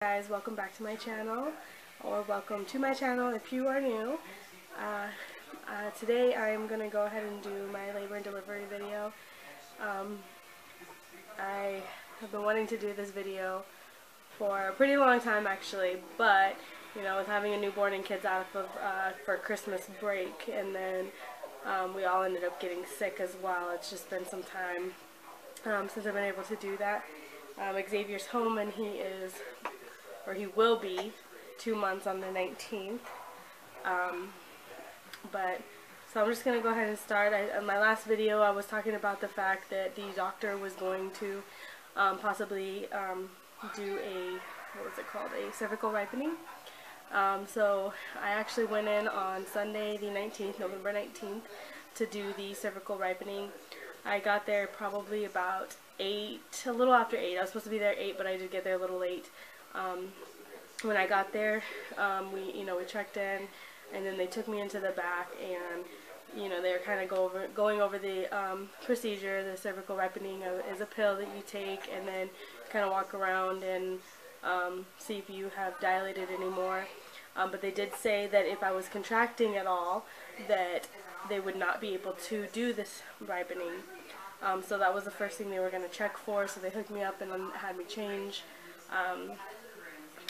Guys, welcome back to my channel, or welcome to my channel if you are new. Today I'm going to go ahead and do my labor and delivery video. I have been wanting to do this video for a pretty long time actually, but you know, with having a newborn and kids out of for Christmas break, and then we all ended up getting sick as well. It's just been some time since I've been able to do that. Xavier's home, and he will be 2 months on the 19th. So I'm just going to go ahead and start. In my last video I was talking about the fact that the doctor was going to possibly do a cervical ripening. So I actually went in on Sunday the 19th, November 19th, to do the cervical ripening. I got there probably about 8, a little after 8. I was supposed to be there at 8, but I did get there a little late. When I got there, we checked in, and then they took me into the back, and they were kind of going over the procedure. The cervical ripening is a pill that you take, and then kind of walk around and see if you have dilated anymore. But they did say that if I was contracting at all, that they would not be able to do this ripening. So that was the first thing they were going to check for. So they hooked me up and had me change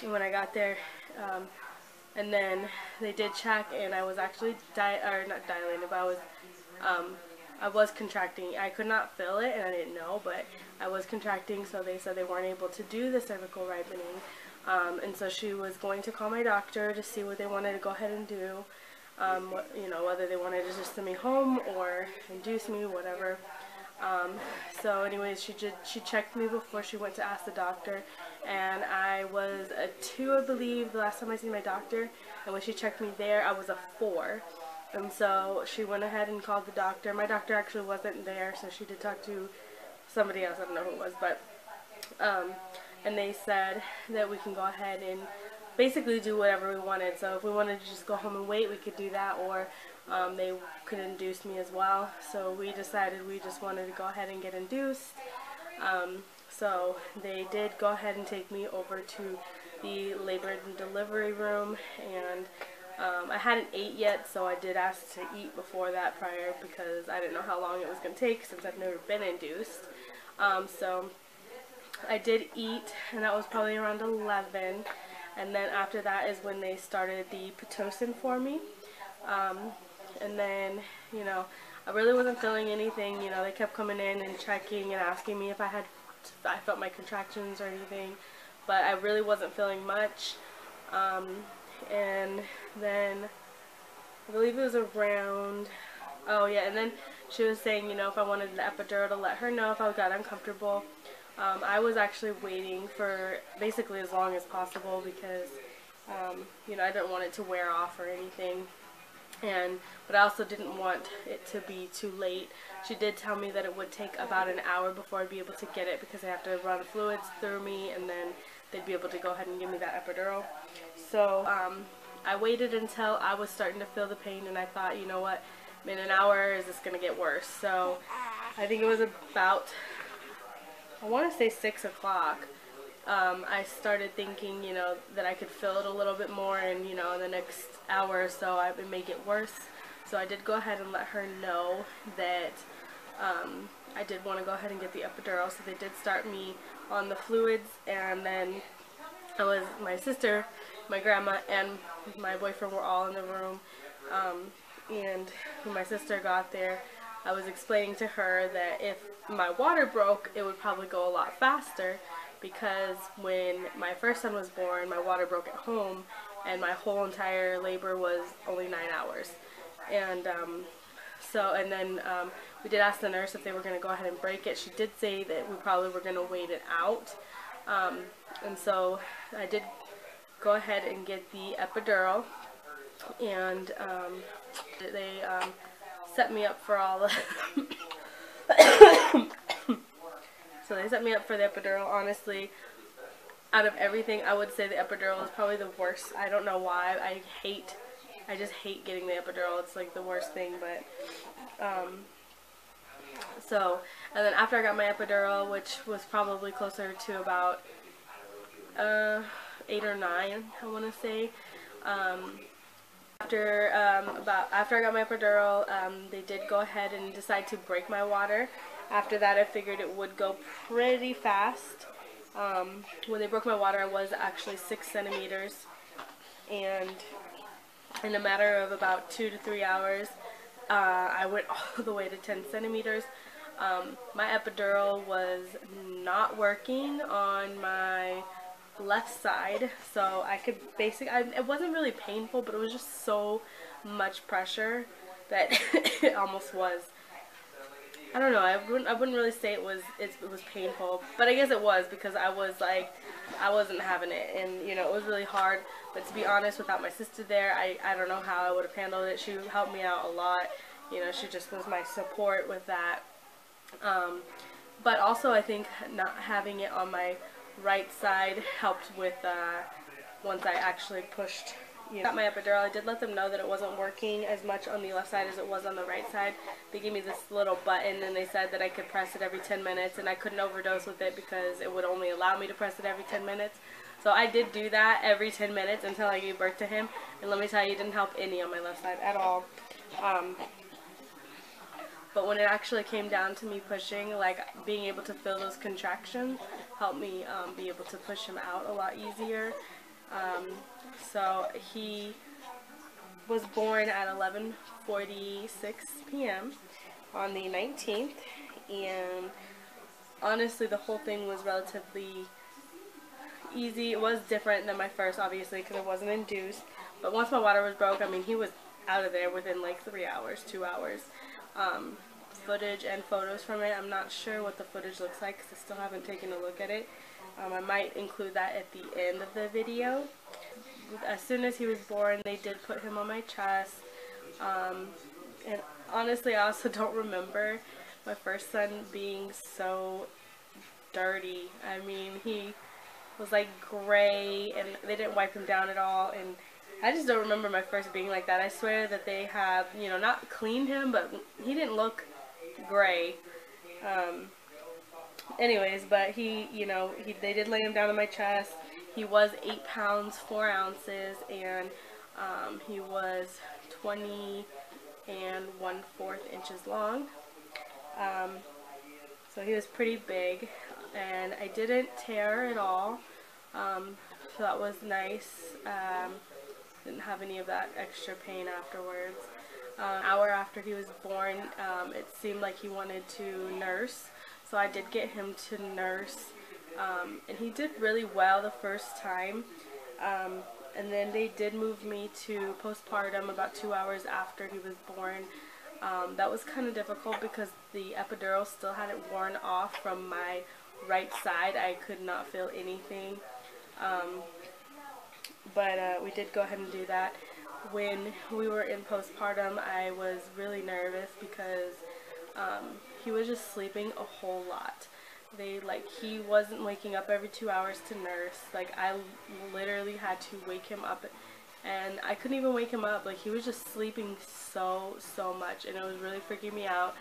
when I got there. And then they did check, and I was actually not dilated, but I was contracting. I could not feel it, and I didn't know, but I was contracting. So they said they weren't able to do the cervical ripening. And so she was going to call my doctor to see what they wanted to go ahead and do. Whether they wanted to just send me home or induce me, whatever. So anyways, she checked me before she went to ask the doctor, and I was a 2, I believe, the last time I seen my doctor, and when she checked me there, I was a 4. And so she went ahead and called the doctor. My doctor actually wasn't there, so she did talk to somebody else. I don't know who it was, but and they said that we can go ahead and basically do whatever we wanted. So if we wanted to just go home and wait, we could do that, or they could induce me as well. So we decided we just wanted to go ahead and get induced. So they did go ahead and take me over to the labor and delivery room, and I hadn't ate yet, so I did ask to eat before that prior, because I didn't know how long it was going to take since I've never been induced. So I did eat, and that was probably around 11. And then after that is when they started the Pitocin for me. And then, I really wasn't feeling anything. They kept coming in and checking and asking me if I felt my contractions or anything. But I really wasn't feeling much. And then I believe it was around, and then she was saying, if I wanted the epidural, to let her know if I got uncomfortable. I was actually waiting for basically as long as possible, because I didn't want it to wear off or anything, but I also didn't want it to be too late. She did tell me that it would take about an hour before I'd be able to get it, because they have to run fluids through me, and then they'd be able to go ahead and give me that epidural. So I waited until I was starting to feel the pain, and I thought, you know what, in an hour is this going to get worse? So I think it was about, I want to say 6 o'clock, I started thinking, that I could feel it a little bit more, and, in the next hour or so it would make it worse. So I did go ahead and let her know that I did want to go ahead and get the epidural. So they did start me on the fluids, and then my sister, my grandma, and my boyfriend were all in the room. And when my sister got there, I was explaining to her that if my water broke, it would probably go a lot faster, because when my first son was born, my water broke at home, and my whole entire labor was only 9 hours. And then we did ask the nurse if they were going to go ahead and break it. She did say that we probably were going to wait it out. And so I did go ahead and get the epidural, and they set me up for all the so they set me up for the epidural. Honestly, out of everything, I would say the epidural is probably the worst. I don't know why. I just hate getting the epidural. It's like the worst thing. But and then after I got my epidural, which was probably closer to about 8 or 9, I want to say. After I got my epidural, they did go ahead and decide to break my water. After that, I figured it would go pretty fast. When they broke my water, I was actually 6 centimeters, and in a matter of about 2 to 3 hours, I went all the way to 10 centimeters. My epidural was not working on my left side, so I could it wasn't really painful, but it was just so much pressure that it almost was. I don't know, I wouldn't really say it was painful, but I guess it was, because I wasn't having it, and you know, it was really hard. But to be honest, without my sister there, I don't know how I would have handled it. She helped me out a lot, you know, she just was my support with that. But also I think not having it on my right side helped with once I actually pushed, you know, got my epidural. I did let them know that it wasn't working as much on the left side as it was on the right side. They gave me this little button, and they said that I could press it every 10 minutes, and I couldn't overdose with it because it would only allow me to press it every 10 minutes. So I did do that every 10 minutes until I gave birth to him, and let me tell you, it didn't help any on my left side at all. But when it actually came down to me pushing, like being able to feel those contractions helped me be able to push him out a lot easier. So he was born at 11:46 p.m. on the 19th, and honestly the whole thing was relatively easy. It was different than my first, obviously, because it wasn't induced, but once my water was broke, I mean, he was out of there within like 3 hours, 2 hours. Footage and photos from it, I'm not sure what the footage looks like because I still haven't taken a look at it. I might include that at the end of the video. As soon as he was born, they did put him on my chest, and honestly, I also don't remember my first son being so dirty. I mean, he was like gray, and they didn't wipe him down at all, and I just don't remember my first being like that. I swear that they have, you know, not cleaned him, but he didn't look gray. Anyways, but he, you know, they did lay him down on my chest. He was 8 pounds 4 ounces, and he was 20 1/4 inches long. So he was pretty big, and I didn't tear at all. So that was nice. Didn't have any of that extra pain afterwards. An hour after he was born, it seemed like he wanted to nurse, so I did get him to nurse, and he did really well the first time, and then they did move me to postpartum about 2 hours after he was born. That was kind of difficult because the epidural still hadn't worn off from my right side. I could not feel anything. But we did go ahead and do that. When we were in postpartum, I was really nervous because he was just sleeping a whole lot. He wasn't waking up every 2 hours to nurse. Like, I literally had to wake him up, and I couldn't even wake him up. Like, he was just sleeping so much, and it was really freaking me out.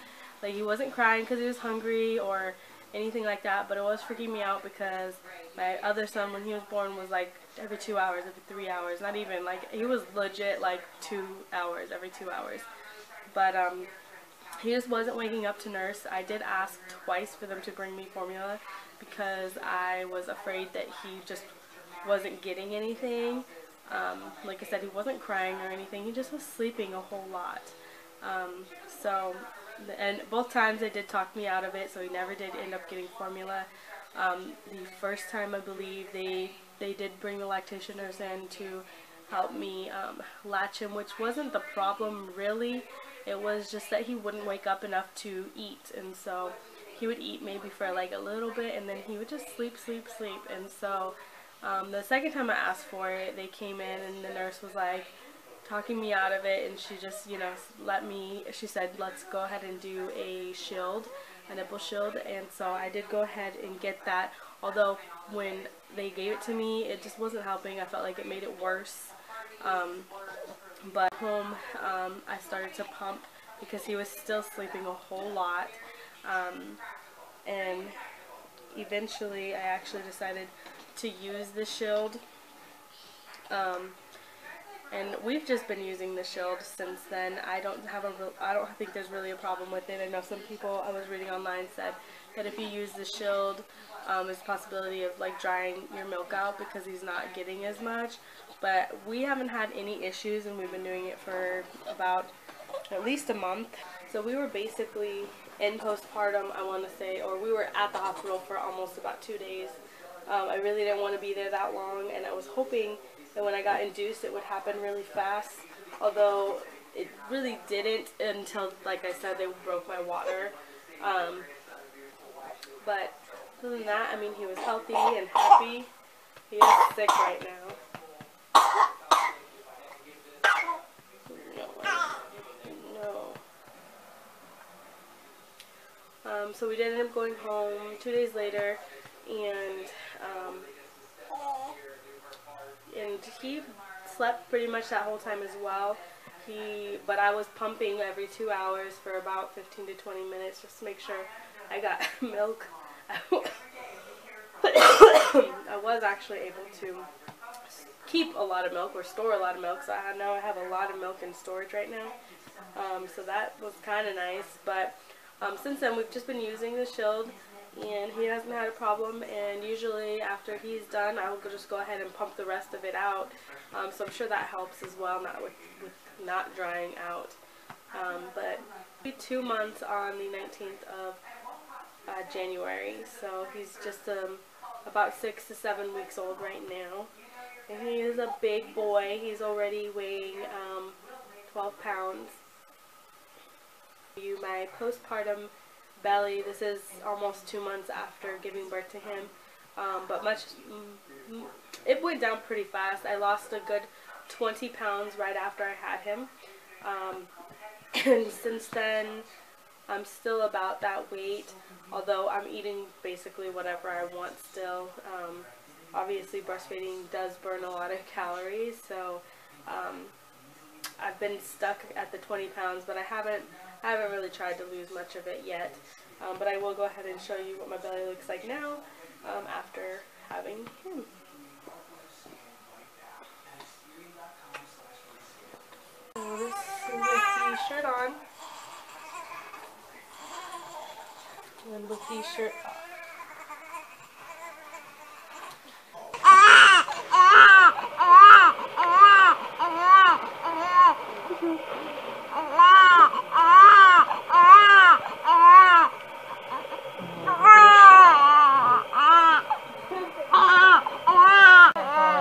Like, he wasn't crying because he was hungry or anything like that, but it was freaking me out because my other son, when he was born, was like every 2 hours, every 3 hours, not even, like, he was legit like 2 hours, every 2 hours. But he just wasn't waking up to nurse. I did ask twice for them to bring me formula because I was afraid that he just wasn't getting anything. Like I said, he wasn't crying or anything, he just was sleeping a whole lot. And both times they did talk me out of it, so he never did end up getting formula. The first time, I believe, they did bring the lactation nurse in to help me latch him, which wasn't the problem really. It was just that he wouldn't wake up enough to eat, and so he would eat maybe for like a little bit, and then he would just sleep. And so the second time I asked for it, they came in, and the nurse was like talking me out of it, and she just, you know, she said, let's go ahead and do a shield, a nipple shield. And so I did go ahead and get that, although when they gave it to me, it just wasn't helping. I felt like it made it worse. But home, I started to pump because he was still sleeping a whole lot, and eventually I actually decided to use the shield And we've just been using the Shield since then. I don't think there's really a problem with it. I know some people I was reading online said that if you use the Shield, there's a possibility of like drying your milk out because he's not getting as much. But we haven't had any issues, and we've been doing it for about at least a month. So we were basically in postpartum, I want to say, or we were at the hospital for almost about 2 days. I really didn't want to be there that long, and I was hoping that when I got induced it would happen really fast, although it really didn't until, like I said, they broke my water. But other than that, I mean, he was healthy and happy. He is sick right now. So we did end up going home 2 days later, and he slept pretty much that whole time as well. But I was pumping every 2 hours for about 15 to 20 minutes just to make sure I got milk. I was actually able to keep a lot of milk or store a lot of milk, so I have a lot of milk in storage right now. So that was kind of nice, but since then we've just been using the Shield, and he hasn't had a problem. And usually after he's done, I will just go ahead and pump the rest of it out. So I'm sure that helps as well, not with not drying out. But it'll be 2 months on the 19th of January, so he's just about 6 to 7 weeks old right now. And he is a big boy. He's already weighing 12 pounds. My postpartum belly, this is almost 2 months after giving birth to him, but it went down pretty fast. I lost a good 20 pounds right after I had him, and since then I'm still about that weight, although I'm eating basically whatever I want still. Obviously breastfeeding does burn a lot of calories, so I've been stuck at the 20 pounds, but I haven't really tried to lose much of it yet. But I will go ahead and show you what my belly looks like now after having him. So this is with the shirt on, and with the shirt off.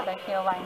They feel like